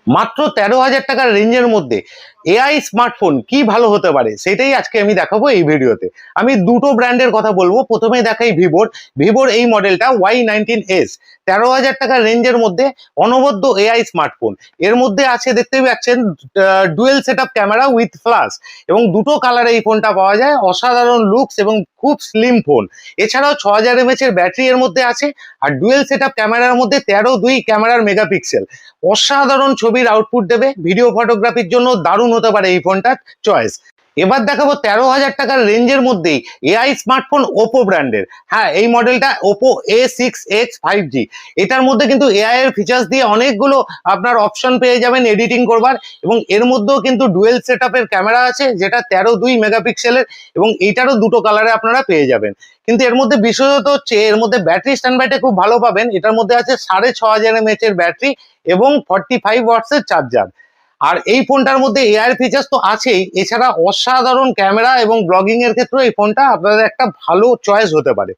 মাত্র 13,000 টাকার রেঞ্জের মধ্যে এআই স্মার্টফোন কি ভালো হতে পারে সেটাই আজকে আমি দেখাবো এই ভিডিওতে। আমি দুটো ব্র্যান্ডের কথা বলবো। প্রথমে দেখাই ভিভোর এই মডেলটা Y19s। 13,000 টাকার রেঞ্জের মধ্যে অনবদ্য এআই স্মার্টফোন। এর মধ্যে আছে দেখতে পাচ্ছেন dual set up camera with flash, এবং দুটো কালারে এই ফোনটা পাওয়া যায়। অসাধারণ লুকস এবং খুব স্লিম ফোন। এছাড়াও 6000 mAh এর ব্যাটারি এর মধ্যে আছে, আর ডুয়েল সেট আপ ক্যামেরার মধ্যে 13.2 ক্যামেরার মেগাপিক্সেল। অসাধারণ ছবির আউটপুট দেবে। ভিডিও ফটোগ্রাফির জন্য দারুণ হতে পারে এই ফোনটার চয়েস। এবার দেখাবো 13,000 টাকার রেঞ্জের মধ্যেই এআই স্মার্টফোন ওপো ব্র্যান্ডের। হ্যাঁ, এই মডেলটা ওপো A6X 5G। এটার মধ্যে কিন্তু এআই এর ফিচার্স দিয়ে অনেকগুলো আপনার অপশন পেয়ে যাবেন এডিটিং করবার, এবং এর মধ্যেও কিন্তু ডুয়েল সেট আপের ক্যামেরা আছে যেটা 13.2 মেগাপিক্সেলের, এবং এইটারও দুটো কালারে আপনারা পেয়ে যাবেন। কিন্তু এর মধ্যে বিশেষত হচ্ছে এর মধ্যে ব্যাটারি স্ট্যান্ড বাইটা খুব ভালো পাবেন। এটার মধ্যে আছে 6500 mAh এর ব্যাটারি এবং 45 ওয়াটসের চার্জার। আর এই ফোনটার মধ্যে এআই ফিচার্স তো আছেই, এছাড়া অসাধারণ ক্যামেরা এবং ব্লগিং এর ক্ষেত্রে এই ফোনটা আপনাদের একটা ভালো চয়েস হতে পারে।